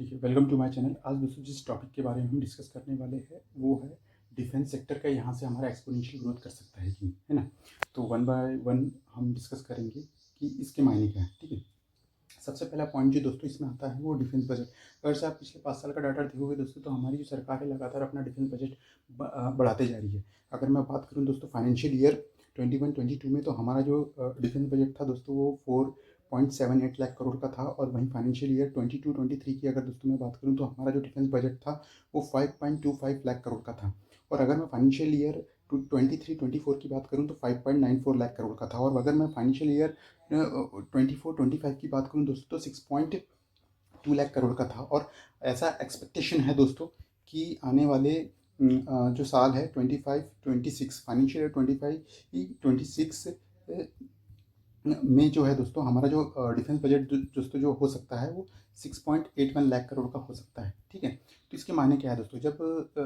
ठीक है, welcome to my channel. आज दोस्तों जिस टॉपिक के बारे में हम डिस्कस करने वाले हैं वो है डिफेंस सेक्टर का यहाँ से हमारा एक्सपोनेंशियल ग्रोथ कर सकता है कि नहीं, है ना। तो वन बाय वन हम डिस्कस करेंगे कि इसके मायने क्या है। ठीक है, सबसे पहला पॉइंट जो दोस्तों इसमें आता है वो डिफेंस बजट। अगर से आप पिछले 5 साल का डाटा देखोगे दोस्तों, तो हमारी जो सरकार है लगातार अपना डिफेंस बजट बढ़ाते जा रही है। अगर मैं बात करूँ दोस्तों फाइनेंशियल ईयर 21-22 में, तो हमारा जो डिफेंस बजट था दोस्तों वो 4.78 लाख करोड़ का था। और वहीं फाइनेंशियल ईयर 22-23 की अगर दोस्तों मैं बात करूँ, तो हमारा जो डिफेंस बजट था वो 5.25 लाख करोड़ का था। और अगर मैं फाइनेंशियल ईयर 23-24 की बात करूँ तो 5.94 लाख करोड़ का था। और अगर मैं फाइनेंशियल ईयर 24-25 की बात करूँ दोस्तों, तो 6.2 लाख करोड़ का था। और ऐसा एक्सपेक्टेशन है दोस्तों कि आने वाले जो साल है 25-26 फाइनेंशियल ईयर 25-26 में जो है दोस्तों हमारा जो डिफेंस बजट दोस्तों जो हो सकता है वो 6.81 लाख करोड़ का हो सकता है। ठीक है, तो इसके मायने क्या है दोस्तों, जब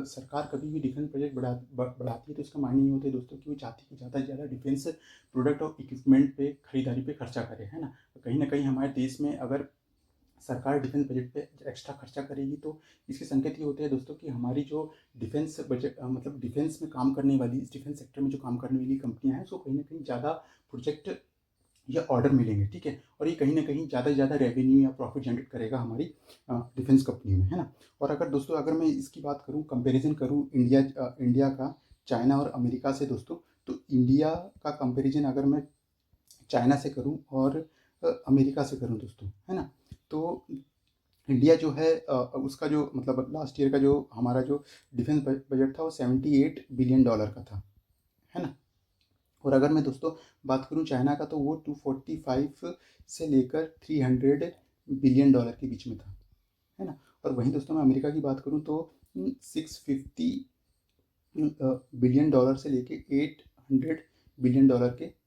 सरकार कभी भी डिफेंस बजट बढ़ाती है तो इसका मायने ये होता है दोस्तों कि वो चाहती है कि ज़्यादा से ज़्यादा डिफेंस प्रोडक्ट और इक्विपमेंट पे खरीदारी पे खर्चा करे, है ना। तो कहीं ना कहीं हमारे देश में अगर सरकार डिफेंस बजट पे एक्स्ट्रा खर्चा करेगी तो इसके संकेत ये होते हैं दोस्तों कि हमारी जो डिफेंस बजट मतलब डिफेंस में काम करने वाली, इस डिफेंस सेक्टर में जो काम करने वाली कंपनियां हैं उसको कहीं ना कहीं ज़्यादा प्रोजेक्ट या ऑर्डर मिलेंगे। ठीक है, और ये कहीं ना कहीं ज़्यादा से ज़्यादा रेवेन्यू या प्रॉफिट जनरेट करेगा हमारी डिफेंस कंपनी में, है ना। और अगर दोस्तों अगर मैं इसकी बात करूँ, कंपैरिजन करूँ इंडिया का चाइना और अमेरिका से दोस्तों, तो इंडिया का कंपैरिजन अगर मैं चाइना से करूँ और अमेरिका से करूँ दोस्तों, है ना, तो इंडिया जो है उसका जो मतलब लास्ट ईयर का जो हमारा जो डिफेंस बजट था वो $78 बिलियन का था, है ना। और अगर मैं दोस्तों बात करूं चाइना का, तो वो 245 से लेकर $300 बिलियन के बीच में था, है ना। और वहीं दोस्तों मैं अमेरिका की बात करूं तो 650 बिलियन डॉलर से लेके $800 बिलियन के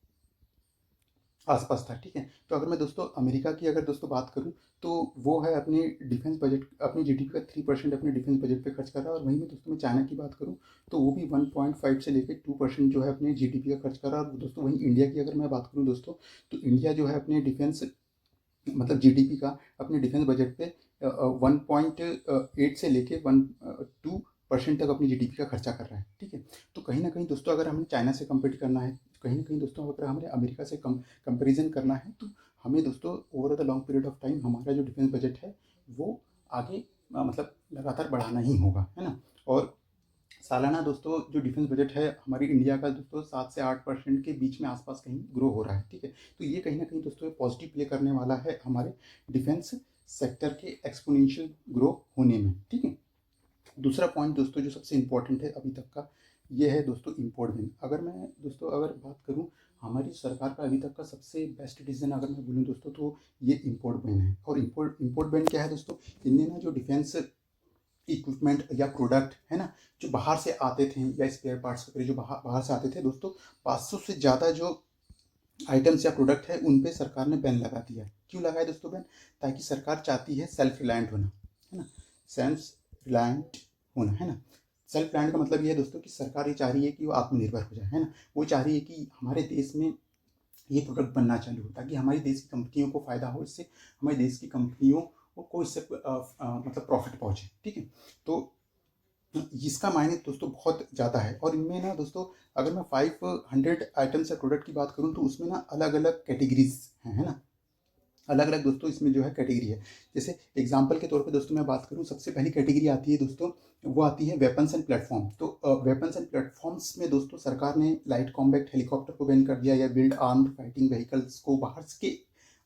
आसपास था। ठीक है, तो अगर मैं दोस्तों अमेरिका की अगर दोस्तों बात करूं, तो वो है अपने डिफेंस बजट, अपनी जीडीपी का 3% अपने डिफेंस बजट पे खर्च कर रहा है। और वहीं में दोस्तों मैं चाइना की बात करूं तो वो भी 1.5 से लेकर 2% जो है अपने जीडीपी का खर्च कर रहा है। और दोस्तों वहीं इंडिया की अगर मैं बात करूँ दोस्तों, तो इंडिया जो है अपने डिफेंस मतलब जीडीपी का अपने डिफेंस बजट पे 1.8 से लेके 1 2% तक अपनी जीडीपी का खर्चा कर रहा है। ठीक है, तो कहीं ना कहीं दोस्तों अगर हमें चाइना से कम्पीट करना है, कहीं ना कहीं दोस्तों अगर हमें अमेरिका से कंपेरिजन करना है, तो हमें दोस्तों over the long period of time हमारा जो डिफेंस बजट है वो आगे मतलब लगातार बढ़ाना ही होगा, है ना। और सालाना दोस्तों जो डिफेंस बजट है हमारी इंडिया का दोस्तों 7 से 8% के बीच में आसपास कहीं ग्रो हो रहा है। ठीक है, तो ये कहीं ना कहीं दोस्तों पॉजिटिव प्ले करने वाला है हमारे डिफेंस सेक्टर के एक्सपोनेंशियल ग्रो होने में। ठीक है, दूसरा पॉइंट दोस्तों जो सबसे इम्पोर्टेंट है अभी तक का, ये है दोस्तों इम्पोर्ट बैन। अगर मैं दोस्तों अगर बात करूँ हमारी सरकार का अभी तक का सबसे बेस्ट डिसीजन अगर मैं बोलूँ दोस्तों, तो ये इम्पोर्ट बैन है। और इम्पोर्ट बैन क्या है दोस्तों, इनने ना जो डिफेंस इक्विपमेंट या प्रोडक्ट है ना जो बाहर से आते थे या स्पेयर पार्ट्स वगैरह जो बाहर बाहर से आते थे दोस्तों, 500 से ज़्यादा जो आइटम्स या प्रोडक्ट है उन पे सरकार ने बैन लगा दिया है। क्यों लगाया दोस्तों बैन? ताकि सरकार चाहती है सेल्फ रिलायंट होना, है ना, सेल्फ रिलायंट होना, है ना। सेल्फ रिलायंट का मतलब ये है दोस्तों कि सरकार ये चाह रही है कि वो आत्मनिर्भर हो जाए, है ना। वो चाह रही है कि हमारे देश में ये प्रोडक्ट बनना चालू हो ताकि हमारी देश की कंपनियों को फ़ायदा हो, इससे हमारी देश की कंपनियों को इससे मतलब प्रॉफिट पहुंचे। ठीक है, तो इसका मायने दोस्तों बहुत ज़्यादा है। और इनमें ना दोस्तों अगर मैं 500 आइटम्स या प्रोडक्ट की बात करूँ तो उसमें ना अलग अलग कैटेगरीज हैं, है ना। अलग अलग दोस्तों इसमें जो है कैटेगरी है। जैसे एग्जांपल के तौर पे दोस्तों मैं बात करूँ, सबसे पहली कैटेगरी आती है दोस्तों, वो आती है वेपन्स एंड प्लेटफॉर्म। तो वेपन्स एंड प्लेटफॉर्म्स में दोस्तों सरकार ने लाइट कॉम्बैट हेलीकॉप्टर को बैन कर दिया, या बिल्ड आर्म्ड फाइटिंग व्हीकल्स को बाहर के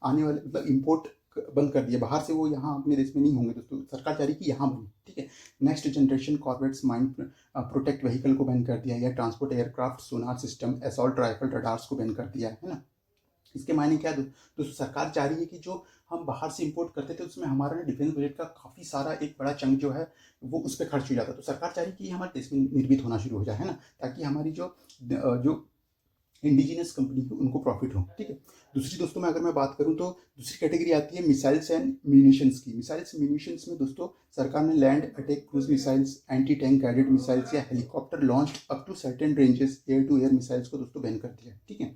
आने वाले मतलब इम्पोर्ट बंद कर दिया, बाहर से वो यहाँ अपने देश में नहीं होंगे दोस्तों, सरकार चाह रही कि यहाँ बने। ठीक है, next generation corvettes mind protect vehicle को बैन कर दिया, या transport aircraft sonar system assault rifle radars को बैन कर दिया, है ना। इसके मायने क्या दोस्तों, सरकार चाह रही है कि जो हम बाहर से इंपोर्ट करते थे उसमें हमारा ना डिफेंस बजट का काफ़ी सारा एक बड़ा चंक जो है वो उस पर खर्च हो जाता, तो सरकार चाह रही है कि हमारे देश में निर्मित होना शुरू हो जाए, है ना, ताकि हमारी जो इंडिजिनस कंपनी को उनको प्रॉफिट हो। ठीक है, दूसरी दोस्तों मैं अगर मैं बात करूं तो दूसरी कैटेगरी आती है मिसाइल्स एंड म्यूनिशंस की। मिसाइल्स म्यूनिशंस में दोस्तों सरकार ने land attack cruise missiles, anti tank guided missiles या helicopter launch up to certain ranges air to air missiles को दोस्तों बैन कर दिया। ठीक है,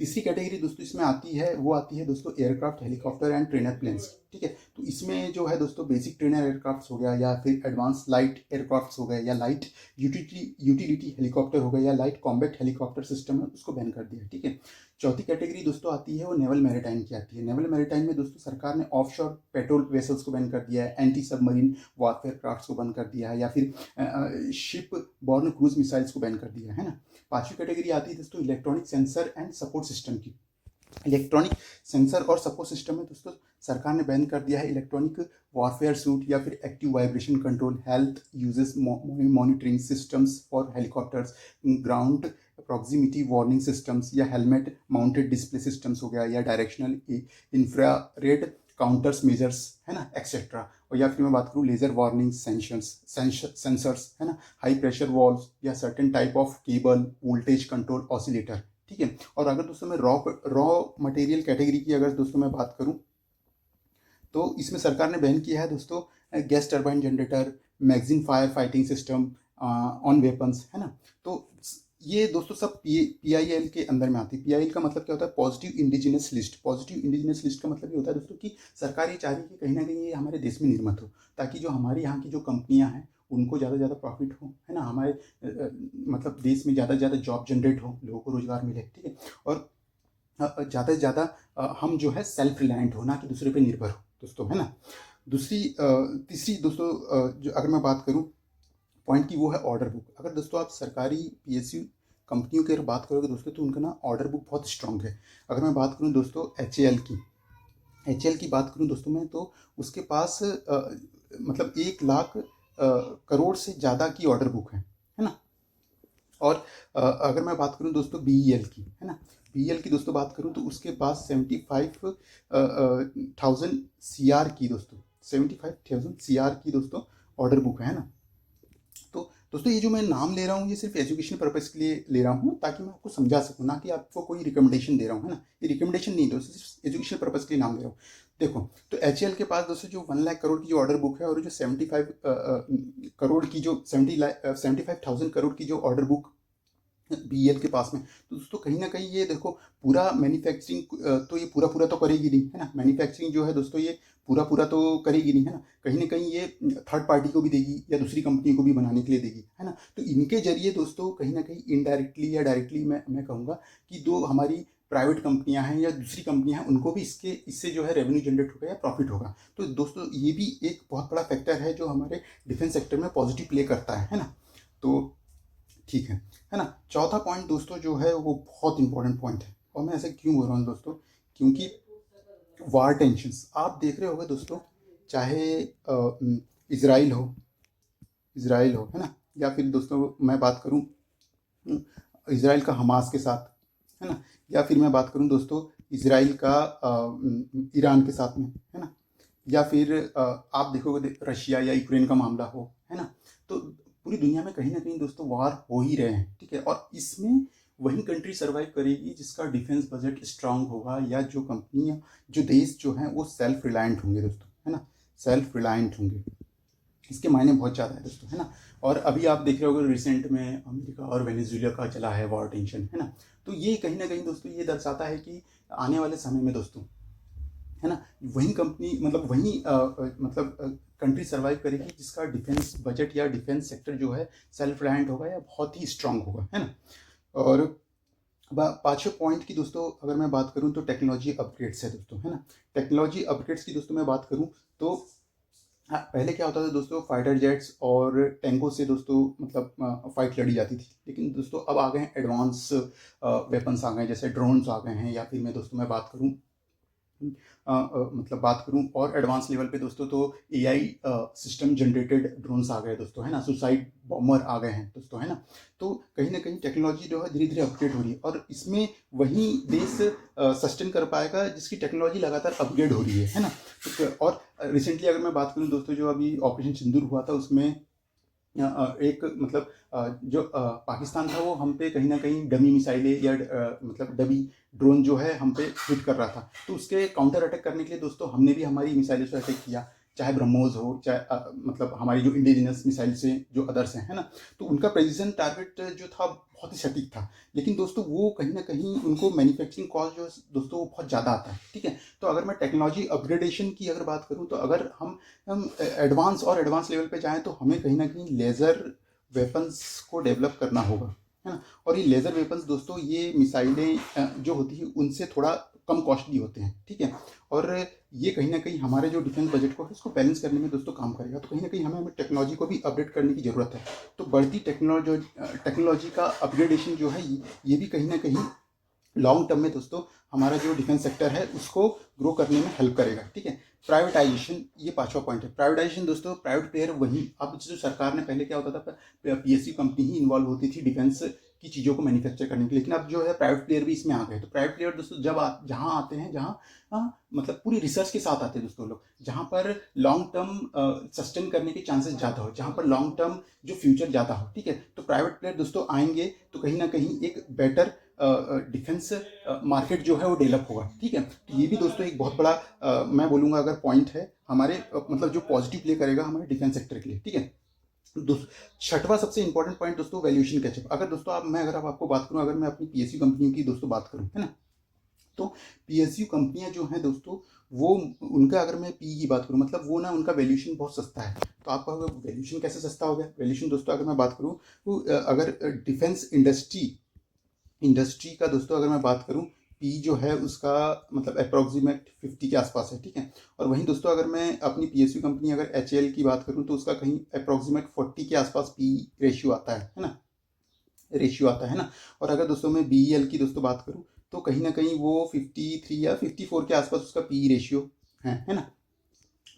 तीसरी कैटेगरी दोस्तों इसमें आती है, वो आती है दोस्तों aircraft, helicopter and trainer planes, ठीक है। तो इसमें जो है दोस्तों बेसिक ट्रेनर एयरक्राफ्ट हो गया, या फिर एडवांस लाइट एयरक्राफ्ट हो गए, या लाइट यूटिलिटी हेलीकॉप्टर हो गया, या लाइट कॉम्बैट हेलीकॉप्टर सिस्टम है, उसको बैन कर दिया, ठीक है। चौथी कैटेगरी दोस्तों आती है वो नेवल मैरिटाइम की आती है। नेवल मैरिटाइम में दोस्तों सरकार ने ऑफशोर पेट्रोल वेसल्स को बैन कर दिया है, एंटी सबमरीन वॉरफेयर क्राफ्ट्स को बंद कर दिया है, या फिर शिप बॉर्न क्रूज मिसाइल्स को बैन कर दिया है ना। पांचवी कैटेगरी आती है दोस्तों electronic sensor and support system की। इलेक्ट्रॉनिक सेंसर और सपोर्ट सिस्टम में दोस्तों सरकार ने बैन कर दिया है इलेक्ट्रॉनिक वॉरफेयर सूट, या फिर active vibration control, health uses monitoring systems for helicopters, ground proximity warning systems, या हेलमेट माउंटेड डिस्प्ले सिस्टम्स हो गया, या डायरेक्शनल इंफ्रारेड काउंटर्स मेजर्स, है ना, एक्सेट्रा। और या फिर मैं बात करूँ लेजर वार्निंग सेंसर्स, है ना, हाई प्रेशर वॉल्व्स, या certain type of cable voltage control oscillator, ठीक है। और अगर दोस्तों मैं रॉ मटेरियल कैटेगरी की अगर दोस्तों मैं बात करूं, तो इसमें सरकार ने बैन किया है दोस्तों gas turbine generator, magazine fire fighting system on weapons, है ना। तो ये दोस्तों सब PIL के अंदर में आती है। PIL का मतलब क्या होता है? Positive indigenous list. Positive indigenous list का मतलब ये होता है दोस्तों कि सरकार ये चाह रही है कि कहीं ना कहीं ये हमारे देश में निर्मित हो, ताकि जो हमारे यहाँ की जो कंपनियाँ हैं उनको ज़्यादा से ज़्यादा प्रॉफिट हो, है ना, हमारे मतलब देश में ज़्यादा से ज़्यादा जॉब जनरेट हो, लोगों को रोजगार मिले, ठीक है। और ज़्यादा से ज़्यादा हम जो है सेल्फ रिलायंट हो, ना कि दूसरे पे निर्भर हो दोस्तों, है ना। तीसरी दोस्तों जो अगर मैं बात करूँ पॉइंट की, वो है ऑर्डर बुक। अगर दोस्तों आप सरकारी PSU कंपनियों की अगर बात करोगे दोस्तों, तो उनका ना ऑर्डर बुक बहुत स्ट्रांग है। अगर मैं बात करूँ दोस्तों HAL की बात करूँ दोस्तों मैं, तो उसके पास मतलब 1 लाख करोड़ से ज़्यादा की ऑर्डर बुक है ना। और अगर मैं बात करूं दोस्तों BEL की, है ना, BEL की दोस्तों बात करूं तो उसके पास 75,000 CR की दोस्तों 75,000 CR की दोस्तों ऑर्डर बुक है ना। तो दोस्तों ये जो मैं नाम ले रहा हूँ ये सिर्फ एजुकेशन पर्पज़ के लिए ले रहा हूँ, ताकि मैं आपको समझा सकूँ, ना कि आपको कोई रिकमेंडेशन दे रहा हूँ, है ना। ये रिकमेंडेशन नहीं दोस्तों, सिर्फ एजुकेशन पर्पज़ के लिए नाम ले रहा हूँ। देखो, तो HAL के पास दोस्तों जो 1 लाख करोड़ की जो ऑर्डर बुक है, और जो 75,000 करोड़ की जो ऑर्डर बुक BEL के पास में, तो दोस्तों कहीं ना कहीं ये देखो पूरा मैन्युफैक्चरिंग तो ये पूरा तो करेगी नहीं, है ना। मैन्युफैक्चरिंग जो है दोस्तों ये पूरा तो करेगी नहीं, है ना। कहीं ना कहीं ये थर्ड पार्टी को भी देगी, या दूसरी कंपनी को भी बनाने के लिए देगी, है ना। तो इनके जरिए दोस्तों कहीं ना कहीं इनडायरेक्टली या डायरेक्टली मैं कहूँगा कि जो हमारी प्राइवेट कंपनियां हैं या दूसरी कंपनियां हैं, उनको भी इससे जो है रेवेन्यू जनरेट होगा या प्रॉफिट होगा। तो दोस्तों ये भी एक बहुत बड़ा फैक्टर है जो हमारे डिफेंस सेक्टर में पॉजिटिव प्ले करता है ना। तो ठीक है ना। चौथा पॉइंट दोस्तों जो है वो बहुत इंपॉर्टेंट पॉइंट है, और मैं ऐसे क्यों बोल रहा हूँ दोस्तों, क्योंकि वार टेंशंस आप देख रहे होंगे दोस्तों, चाहे इजराइल हो, है ना, या फिर दोस्तों मैं बात करूँ इजराइल का हमास के साथ, है ना, या फिर मैं बात करूँ दोस्तों इजराइल का ईरान के साथ में, है ना, या फिर आप देखोगे रशिया या यूक्रेन का मामला हो, है ना। तो पूरी दुनिया में कहीं ना कहीं दोस्तों वार हो ही रहे हैं, ठीक है। और इसमें वही कंट्री सर्वाइव करेगी जिसका डिफेंस बजट स्ट्रांग होगा, या जो कंपनियां जो देश जो हैं वो सेल्फ रिलायंट होंगे दोस्तों, है ना, सेल्फ रिलायंट होंगे। इसके मायने बहुत ज़्यादा है दोस्तों, है ना। और अभी आप देख रहे होगे रिसेंट में अमेरिका और वेनेजुएला का चला है वॉर टेंशन, है ना। तो ये कहीं ना कहीं दोस्तों ये दर्शाता है कि आने वाले समय में दोस्तों, है ना, वही कंपनी मतलब वही कंट्री सर्वाइव करेगी जिसका डिफेंस बजट या डिफेंस सेक्टर जो है सेल्फ रिलायंट होगा या बहुत ही स्ट्रांग होगा, है ना। और पांचवें पॉइंट की दोस्तों अगर मैं बात करूं तो टेक्नोलॉजी अपग्रेड्स है दोस्तों, है ना। टेक्नोलॉजी अपग्रेड्स की दोस्तों मैं बात करूं तो हाँ, पहले क्या होता था दोस्तों, फाइटर जेट्स और टैंकों से दोस्तों मतलब फाइट लड़ी जाती थी, लेकिन दोस्तों अब आ गए हैं एडवांस वेपन्स आ गए, जैसे ड्रोन्स आ गए हैं, या फिर मैं दोस्तों मैं बात करूं बात करूं और एडवांस लेवल पे दोस्तों, तो AI सिस्टम जनरेटेड ड्रोन्स आ गए दोस्तों, है ना, सुसाइड बॉम्बर आ गए हैं दोस्तों, है ना। तो कहीं ना कहीं टेक्नोलॉजी जो है धीरे धीरे अपग्रेड हो रही है, और इसमें वही देश सस्टेन कर पाएगा जिसकी टेक्नोलॉजी लगातार अपग्रेड हो रही है ना। तो और रिसेंटली अगर मैं बात करूं दोस्तों, जो अभी ऑपरेशन सिंदूर हुआ था, उसमें एक जो पाकिस्तान था वो हम पे कहीं ना कहीं डमी मिसाइलें या डमी ड्रोन जो है हम पे हिट कर रहा था, तो उसके काउंटर अटैक करने के लिए दोस्तों हमने भी हमारी मिसाइलों से अटैक किया। चाहे ब्रह्मोस हो, चाहे मतलब हमारी जो इंडिजिनस मिसाइल से जो अदर्स हैं, है ना, तो उनका प्रेसिजन टारगेट जो था बहुत ही सटीक था। लेकिन दोस्तों वो कहीं ना कहीं उनको मैन्युफैक्चरिंग कॉस्ट जो है दोस्तों वो बहुत ज़्यादा आता है, ठीक है। तो अगर मैं टेक्नोलॉजी अपग्रेडेशन की अगर बात करूँ, तो अगर हम एडवांस और एडवांस लेवल पे जाएँ, तो हमें कहीं ना कहीं लेज़र वेपन्स को डेवलप करना होगा, है ना। और ये लेज़र वेपन्स दोस्तों, ये मिसाइलें जो होती है उनसे थोड़ा कम कॉस्टली होते हैं, ठीक है। और ये कहीं ना कहीं हमारे जो डिफेंस बजट को है उसको बैलेंस करने में दोस्तों काम करेगा। तो कहीं ना कहीं हमें टेक्नोलॉजी को भी अपडेट करने की ज़रूरत है। तो बढ़ती टेक्नोलॉजी का अपग्रेडेशन जो है ये भी कहीं ना कहीं लॉन्ग टर्म में दोस्तों हमारा जो डिफेंस सेक्टर है उसको ग्रो करने में हेल्प करेगा, ठीक है। प्राइवेटाइजेशन, ये पांचवा पॉइंट है। प्राइवेटाइजेशन दोस्तों, प्राइवेट प्लेयर वही, अब जो सरकार ने पहले क्या होता था, पीएसयू कंपनी ही इन्वॉल्व होती थी डिफेंस की चीज़ों को मैन्युफैक्चर करने के लिए, लेकिन अब जो है प्राइवेट प्लेयर भी इसमें आ गए। तो प्राइवेट प्लेयर दोस्तों जब जहाँ आते हैं, जहाँ मतलब पूरी रिसर्च के साथ आते हैं दोस्तों लोग, जहाँ पर लॉन्ग टर्म सस्टेन करने के चांसेस ज़्यादा हो, जहाँ पर लॉन्ग टर्म जो फ्यूचर ज़्यादा हो, ठीक है। तो प्राइवेट प्लेयर दोस्तों आएंगे तो कहीं ना कहीं एक बेटर डिफेंस मार्केट जो है वो डेवलप होगा, ठीक है। तो ये भी दोस्तों एक बहुत बड़ा मैं बोलूँगा अगर पॉइंट है हमारे मतलब जो पॉजिटिव प्ले करेगा हमारे डिफेंस सेक्टर के लिए, ठीक है। छठवां सबसे इंपॉर्टेंट पॉइंट दोस्तों, वैल्यूएशन कैचअप। अगर दोस्तों अगर अब आपको बात करूं, अगर मैं अपनी पीएसयू कंपनियों की दोस्तों बात करूं, है ना, तो पीएसयू कंपनियां जो हैं दोस्तों, वो उनका अगर मैं पी की बात करूं, मतलब वो ना उनका वैल्यूएशन बहुत सस्ता है। तो आपका वैल्यूएशन कैसे सस्ता हो गया? वैल्यूएशन दोस्तों अगर मैं बात करूं, तो अगर डिफेंस इंडस्ट्री का दोस्तों अगर मैं बात करूं, पी जो है उसका मतलब अप्रॉक्सीमेट 50 के आसपास है, ठीक है। और वहीं दोस्तों अगर मैं अपनी पीएसयू कंपनी अगर एचएएल की बात करूं, तो उसका कहीं अप्रॉक्सीमेट 40 के आसपास पी रेशियो आता है ना, और अगर दोस्तों मैं बीईएल की दोस्तों बात करूं, तो कहीं ना कहीं वो 53 या 54 के आसपास उसका पी रेशियो है ना।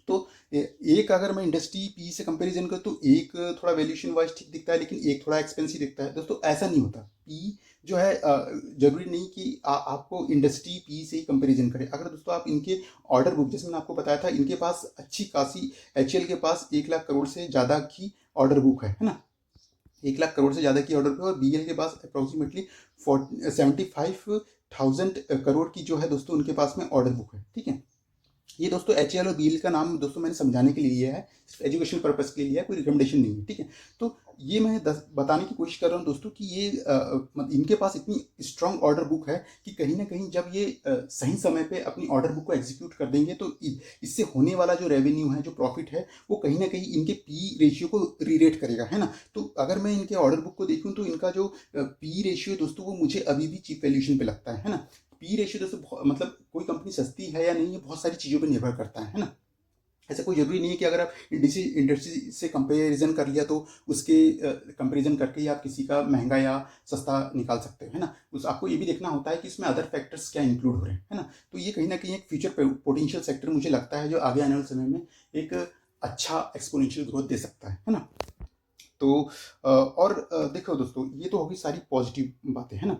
तो एक अगर मैं इंडस्ट्री पी से कंपैरिजन करूँ, तो एक थोड़ा वैल्यूएशन वाइज ठीक दिखता है, लेकिन एक थोड़ा एक्सपेंसिव दिखता है दोस्तों। ऐसा नहीं होता, पी जो है जरूरी नहीं कि आपको इंडस्ट्री पी से ही कंपैरिजन करें। अगर दोस्तों आप इनके ऑर्डर बुक, जैसे मैंने आपको बताया था, इनके पास अच्छी खासी, एचएएल के पास 1 लाख करोड़ से ज़्यादा की ऑर्डर बुक है ना, 1 लाख करोड़ से ज़्यादा की ऑर्डर बुक है। और बीएल के पास अप्रॉक्सीमेटली 75,000 करोड़ की जो है दोस्तों उनके पास में ऑर्डर बुक है, ठीक है। ये दोस्तों एचएएल और बीएल का नाम दोस्तों मैंने समझाने के लिए लिया है, सिर्फ एजुकेशन पर्पस के लिए लिया है, कोई रिकमेंडेशन नहीं है, ठीक है। तो ये मैं बताने की कोशिश कर रहा हूँ दोस्तों कि ये इनके पास इतनी स्ट्रांग ऑर्डर बुक है कि कहीं ना कहीं जब ये सही समय पे अपनी ऑर्डर बुक को एग्जीक्यूट कर देंगे, तो इससे होने वाला जो रेवेन्यू है, जो प्रॉफिट है, वो कहीं ना कहीं इनके पी रेशियो को रीरेट करेगा, है ना। तो अगर मैं इनके ऑर्डर बुक को देखूँ, तो इनका जो पी रेशियो दोस्तों वो मुझे अभी भी चीप वैल्यूएशन पे लगता है ना। पी रेशियो दोस्तों मतलब कोई कंपनी सस्ती है या नहीं, ये बहुत सारी चीज़ों पर निर्भर करता है ना। ऐसा कोई जरूरी नहीं है कि अगर आप इंडस्ट्री से कंपेरिजन कर लिया, तो उसके कंपेरिजन करके ही आप किसी का महंगा या सस्ता निकाल सकते हो, है ना। उस आपको ये भी देखना होता है कि इसमें अदर फैक्टर्स क्या इंक्लूड हो रहे हैं, है ना। तो ये कहीं ना कहीं एक फ्यूचर पोटेंशियल सेक्टर मुझे लगता है, जो आगे आने वाले समय में एक अच्छा एक्सपोनेंशियल ग्रोथ दे सकता है ना। तो और देखो दोस्तों, ये तो होगी सारी पॉजिटिव बातें, है ना।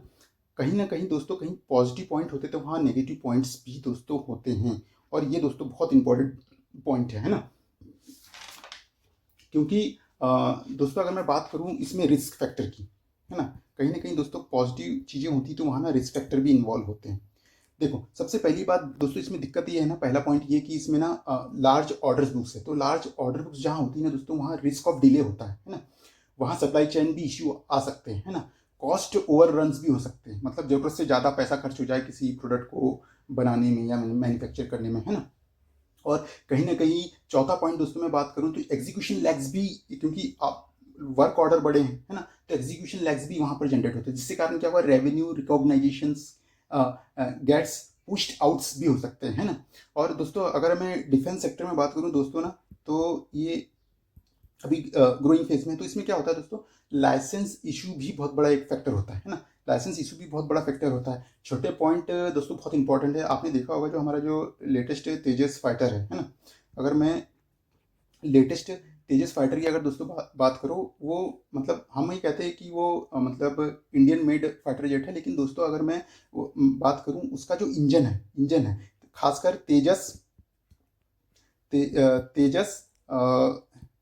कहीं ना कहीं दोस्तों, कहीं पॉजिटिव पॉइंट होते तो वहाँ नेगेटिव पॉइंट्स भी दोस्तों होते हैं, और ये दोस्तों बहुत इंपॉर्टेंट पॉइंट है ना। क्योंकि दोस्तों अगर मैं बात करूँ इसमें रिस्क फैक्टर की, है ना, कहीं ना कहीं दोस्तों पॉजिटिव चीज़ें होती तो वहाँ ना रिस्क फैक्टर भी इन्वॉल्व होते हैं। देखो, सबसे पहली बात दोस्तों इसमें दिक्कत ये है ना, पहला पॉइंट ये कि इसमें ना लार्ज ऑर्डर बुक्स है। तो लार्ज ऑर्डर बुक्स जहाँ होती है ना दोस्तों, वहाँ रिस्क ऑफ डिले होता है ना। वहाँ सप्लाई चेन भी इश्यू आ सकते हैं, है ना। कॉस्ट ओवर रन भी हो सकते हैं, मतलब ज़रूरत से ज़्यादा पैसा खर्च हो जाए किसी प्रोडक्ट को बनाने में या मैन्युफैक्चर करने में, है ना। और कहीं ना कहीं चौथा पॉइंट दोस्तों मैं बात करूं, तो एग्जीक्यूशन लैग्स भी, क्योंकि आप वर्क ऑर्डर बड़े हैं, है ना, तो एग्जीक्यूशन लैग्स भी वहां पर जनरेट होते हैं, जिससे कारण क्या हुआ, revenue recognisation gets pushed outs भी हो सकते हैं, है ना। और दोस्तों अगर मैं डिफेंस सेक्टर में बात करूं दोस्तों ना, तो ये अभी ग्रोइंग फेज में, तो इसमें क्या होता है दोस्तों, लाइसेंस इशू भी बहुत बड़ा एक फैक्टर होता है ना। लाइसेंस इशू भी बहुत बड़ा फैक्टर होता है। छोटे पॉइंट दोस्तों बहुत इंपॉर्टेंट है। आपने देखा होगा जो हमारा जो लेटेस्ट तेजस फाइटर है ना, अगर मैं लेटेस्ट तेजस फाइटर की अगर दोस्तों बात करो, वो मतलब हम ही कहते हैं कि वो मतलब इंडियन मेड फाइटर जेट है, लेकिन दोस्तों अगर मैं बात करूं उसका जो इंजन है, खासकर तेजस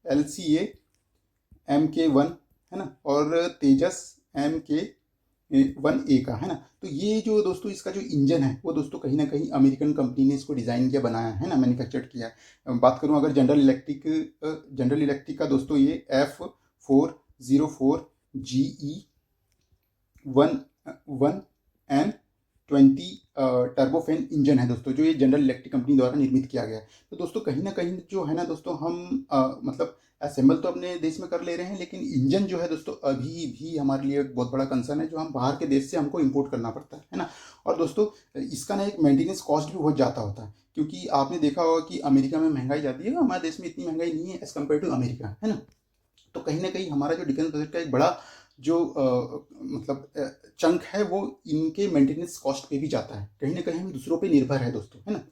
LCA MK1, है ना, और तेजस MK 1A का, है ना। तो ये जो दोस्तों इसका जो इंजन है वो दोस्तों कहीं ना कहीं अमेरिकन कंपनी ने इसको डिज़ाइन किया, बनाया है ना, मैन्युफैक्चर्ड किया है। बात करूं अगर जनरल इलेक्ट्रिक का दोस्तों ये F404GE11N20 टर्बोफेन इंजन है दोस्तों, जो ये जनरल इलेक्ट्रिक कंपनी द्वारा निर्मित किया गया है। तो दोस्तों कहीं ना कहीं जो है ना दोस्तों, हम मतलब असेंबल तो अपने देश में कर ले रहे हैं, लेकिन इंजन जो है दोस्तों अभी भी हमारे लिए एक बहुत बड़ा कंसर्न है, जो हम बाहर के देश से हमको इंपोर्ट करना पड़ता है ना। और दोस्तों इसका ना एक मेंटेनेंस कॉस्ट भी बहुत ज़्यादा होता है, क्योंकि आपने देखा होगा कि अमेरिका में महंगाई ज़्यादा है, हमारे देश में इतनी महंगाई नहीं है एज़ कम्पेयर टू अमेरिका, है ना। तो कहीं ना कहीं हमारा जो डिफेंस बजट का एक बड़ा जो मतलब चंक है वो इनके मेंटेनेंस कॉस्ट पे भी जाता है। कहीं ना कहीं हम दूसरों पे निर्भर है दोस्तों, है ना।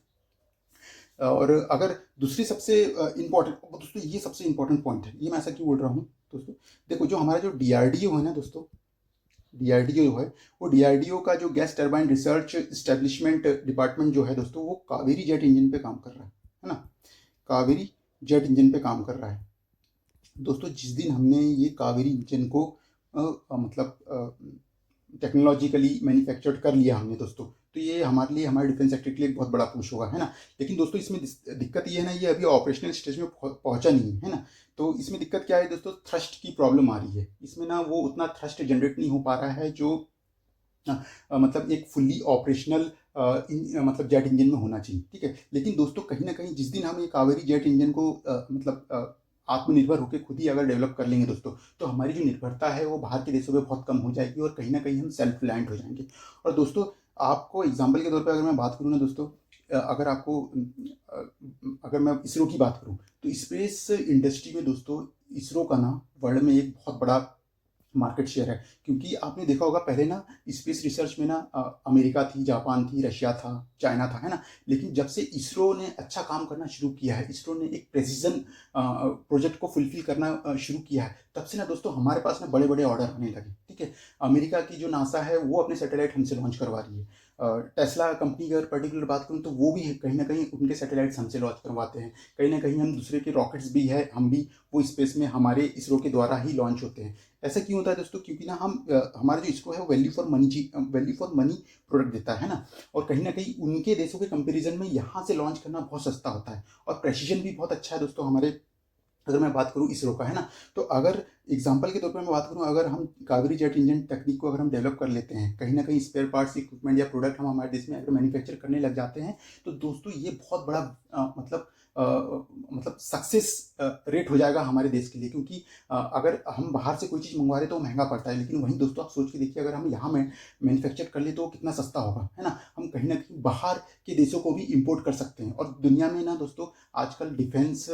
और अगर दूसरी सबसे इम्पोर्टेंट दोस्तों, ये सबसे इम्पोर्टेंट पॉइंट है, ये मैं ऐसा क्यों बोल रहा हूँ दोस्तों। देखो जो हमारा जो डीआरडीओ है ना दोस्तों, डीआरडीओ है, वो डीआरडीओ का जो gas turbine research establishment department जो है दोस्तों, वो कावेरी जेट इंजन पे काम कर रहा है ना। कावेरी जेट इंजन पे काम कर रहा है दोस्तों। जिस दिन हमने ये कावेरी इंजन को मतलब टेक्नोलॉजिकली मैन्युफैक्चर्ड कर लिया हमने दोस्तों, तो ये हमारे लिए, हमारे डिफेंस सेक्टर के लिए एक बहुत बड़ा पुश होगा, है ना। लेकिन दोस्तों इसमें दिक्कत ये है ना, ये अभी ऑपरेशनल स्टेज में पहुंचा नहीं है ना। तो इसमें दिक्कत क्या है दोस्तों, थ्रस्ट की प्रॉब्लम आ रही है इसमें ना, वो उतना थ्रस्ट जनरेट नहीं हो पा रहा है जो मतलब एक फुल्ली ऑपरेशनल मतलब जेट इंजन में होना चाहिए, ठीक है। लेकिन दोस्तों कहीं ना कहीं जिस दिन हम ये कावेरी जेट इंजन को मतलब आत्मनिर्भर होकर खुद ही अगर डेवलप कर लेंगे दोस्तों, तो हमारी जो निर्भरता है वो बाहर के देशों पे बहुत कम हो जाएगी, और कहीं ना कहीं हम सेल्फ रिलायंट हो जाएंगे। और दोस्तों आपको एग्जाम्पल के तौर पर अगर मैं बात करूँ ना दोस्तों, अगर आपको अगर मैं इसरो की बात करूँ, तो स्पेस इंडस्ट्री में दोस्तों इसरो का ना वर्ल्ड में एक बहुत बड़ा मार्केट शेयर है। क्योंकि आपने देखा होगा पहले ना स्पेस रिसर्च में ना अमेरिका थी, जापान थी, रशिया था, चाइना था, है ना। लेकिन जब से इसरो ने अच्छा काम करना शुरू किया है, इसरो ने एक प्रेसिजन प्रोजेक्ट को फुलफिल करना शुरू किया है, तब से ना दोस्तों हमारे पास ना बड़े बड़े ऑर्डर आने लगे, ठीक है। अमेरिका की जो नासा है वो अपने सैटेलाइट हमसे लॉन्च करवा रही है। टेस्ला कंपनी की अगर पर्टिकुलर बात करूँ तो वो भी कहीं ना कहीं उनके सैटेलाइट्स हमसे लॉन्च करवाते हैं। कहीं ना कहीं हम दूसरे के रॉकेट्स भी है, हम भी वो स्पेस में हमारे इसरो के द्वारा ही लॉन्च होते हैं। ऐसा क्यों होता है दोस्तों, क्योंकि ना हम हमारा जो इसरो है वो वैल्यू फॉर मनी प्रोडक्ट देता है ना। और कहीं ना कहीं उनके देशों के कंपैरिजन में यहाँ से लॉन्च करना बहुत सस्ता होता है, और प्रेसिजन भी बहुत अच्छा है दोस्तों हमारे। अगर मैं बात करूँ इसरो का, है ना, तो अगर एग्जाम्पल के तौर पर मैं बात करूँ, अगर हम कावेरी जेट इंजन टेक्निक को अगर हम डेवलप कर लेते हैं, कहीं ना कहीं स्पेयर पार्ट्स, इक्विपमेंट या प्रोडक्ट हम हमारे देश में अगर मैन्युफैक्चर करने लग जाते हैं, तो दोस्तों ये बहुत बड़ा मतलब सक्सेस रेट हो जाएगा हमारे देश के लिए। क्योंकि अगर हम बाहर से कोई चीज़ मंगवा रहे तो महंगा पड़ता है, लेकिन वहीं दोस्तों आप सोच के देखिए, अगर हम यहाँ में मैन्युफैक्चर कर ले तो कितना सस्ता होगा, है ना। हम कहीं ना कहीं बाहर के देशों को भी इम्पोर्ट कर सकते हैं। और दुनिया में ना दोस्तों आजकल डिफेंस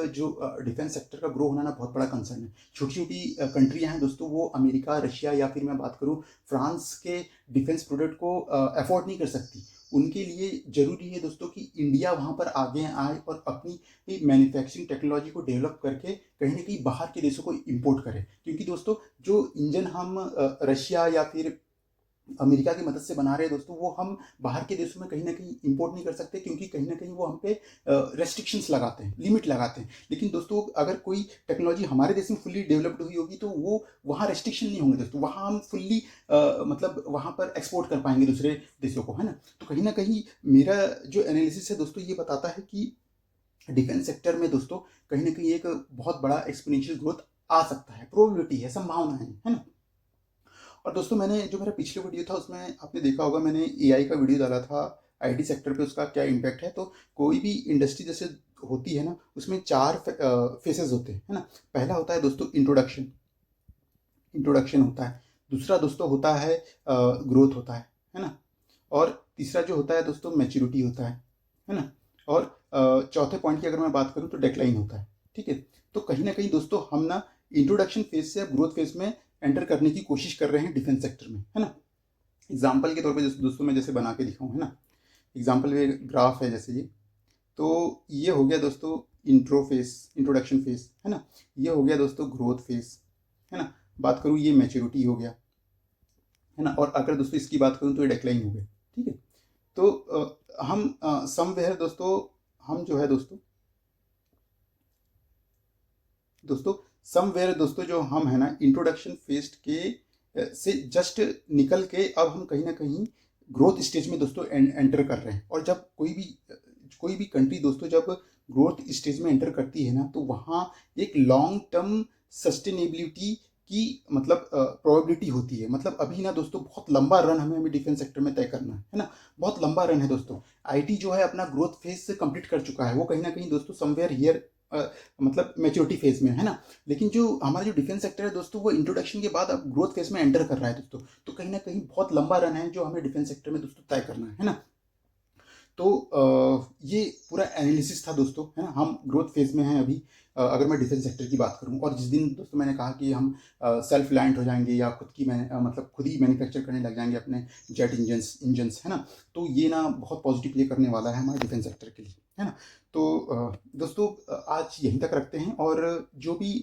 सेक्टर का ग्रो होना ना बहुत बड़ा कंसर्न है। छोटी छोटी कंट्रियां हैं दोस्तों, वो अमेरिका, रशिया या फिर मैं बात करूं फ्रांस के डिफेंस प्रोडक्ट को अफोर्ड नहीं कर सकती। उनके लिए जरूरी है दोस्तों कि इंडिया वहां पर आगे आए और अपनी मैन्युफैक्चरिंग टेक्नोलॉजी को डेवलप करके कहीं ना कहीं बाहर के देशों को इंपोर्ट करें। क्योंकि दोस्तों जो इंजन हम रशिया या फिर अमेरिका की मदद से बना रहे हैं दोस्तों, वो हम बाहर के देशों में कहीं ना कहीं इंपोर्ट नहीं कर सकते, क्योंकि कहीं ना कहीं वो हम पे रेस्ट्रिक्शंस लगाते हैं, लिमिट लगाते हैं। लेकिन दोस्तों अगर कोई टेक्नोलॉजी हमारे देश में फुल्ली डेवलप्ड हुई होगी तो वो वहाँ रेस्ट्रिक्शन नहीं होंगे दोस्तों, वहाँ हम फुल्ली मतलब वहाँ पर एक्सपोर्ट कर पाएंगे दूसरे देशों को, है ना। तो कहीं ना कहीं मेरा जो एनालिसिस है दोस्तों ये बताता है कि डिफेंस सेक्टर में दोस्तों कहीं ना कहीं एक बहुत बड़ा एक्सपोनेंशियल ग्रोथ आ सकता है, प्रोबेबिलिटी है, संभावना है ना। और दोस्तों मैंने जो मेरा पिछले वीडियो था उसमें आपने देखा होगा, मैंने एआई का वीडियो डाला था, आईटी सेक्टर पे उसका क्या इम्पैक्ट है। तो कोई भी इंडस्ट्री जैसे होती है ना, उसमें 4 फेसेस होते हैं, है ना। पहला होता है दोस्तों इंट्रोडक्शन, इंट्रोडक्शन होता है। दूसरा दोस्तों होता है ग्रोथ होता है ना। और तीसरा जो होता है दोस्तों मैच्योरिटी होता है ना। और चौथे पॉइंट की अगर मैं बात करूँ तो डेक्लाइन होता है, ठीक है। तो कहीं ना कहीं दोस्तों हम ना इंट्रोडक्शन फेज से अब ग्रोथ फेज में एंटर करने की कोशिश कर रहे हैं डिफेंस सेक्टर में, है ना। एग्जाम्पल के तौर पे दोस्तों मैं जैसे बना के दिखाऊँ, है ना। एग्जाम्पल में ग्राफ है जैसे ये, तो ये हो गया दोस्तों इंट्रो फेस, इंट्रोडक्शन फेस, है ना। ये हो गया दोस्तों ग्रोथ फेस, है ना। बात करूँ ये मैच्योरिटी हो गया, है ना। और अगर दोस्तों इसकी बात करूँ तो ये डेक्लाइन हो गया, ठीक है। तो हम समवेयर दोस्तों, हम जो है दोस्तों समवेयर दोस्तों जो हम है ना इंट्रोडक्शन फेज के से जस्ट निकल के अब हम कहीं ना कहीं ग्रोथ स्टेज में दोस्तों एंटर कर रहे हैं। और जब कोई भी कंट्री दोस्तों जब ग्रोथ स्टेज में एंटर करती है ना, तो वहाँ एक लॉन्ग टर्म सस्टेनेबिलिटी की मतलब प्रोबेबिलिटी होती है। मतलब अभी ना दोस्तों बहुत लंबा रन हमें डिफेंस सेक्टर में तय करना है ना, बहुत लंबा रन है दोस्तों। आईटी जो है अपना ग्रोथ फेज से कंप्लीट कर चुका है, वो कहीं ना कहीं दोस्तों समवेयर हियर मतलब मेच्योरिटी फेज में है ना। लेकिन जो हमारा जो डिफेंस सेक्टर है दोस्तों, वो इंट्रोडक्शन के बाद अब ग्रोथ फेज में एंटर कर रहा है दोस्तों। तो कहीं ना कहीं बहुत लंबा रन है जो हमें डिफेंस सेक्टर में दोस्तों तय करना है ना। तो ये पूरा एनालिसिस था दोस्तों, है ना। हम ग्रोथ फेज में हैं अभी। अगर मैं डिफेंस सेक्टर की बात करूं, और जिस दिन दोस्तों मैंने कहा कि हम सेल्फ रिलायंट हो जाएंगे या मतलब खुद ही मैन्युफैक्चर करने लग जाएंगे अपने जेट इंजन्स, है ना, तो ये ना बहुत पॉजिटिव प्ले करने वाला है हमारे डिफेंस सेक्टर के लिए, है ना। तो दोस्तों आज यहीं तक रखते हैं। और जो भी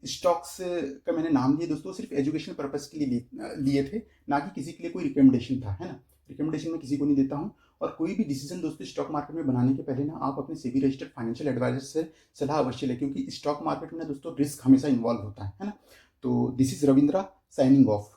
स्टॉक्स का मैंने नाम लिए दोस्तों, सिर्फ एजुकेशन पर्पज़ के लिए लिए थे, ना कि किसी के लिए कोई रिकमेंडेशन था, है ना। रिकमेंडेशन मैं किसी को नहीं देता हूँ। और कोई भी डिसीजन दोस्तों स्टॉक मार्केट में बनाने के पहले ना आप अपने सेबी रजिस्टर्ड फाइनेंशियल एडवाइजर से सलाह अवश्य लें, क्योंकि स्टॉक मार्केट में दोस्तों रिस्क हमेशा इन्वॉल्व होता है ना। तो this is Ravindra signing off.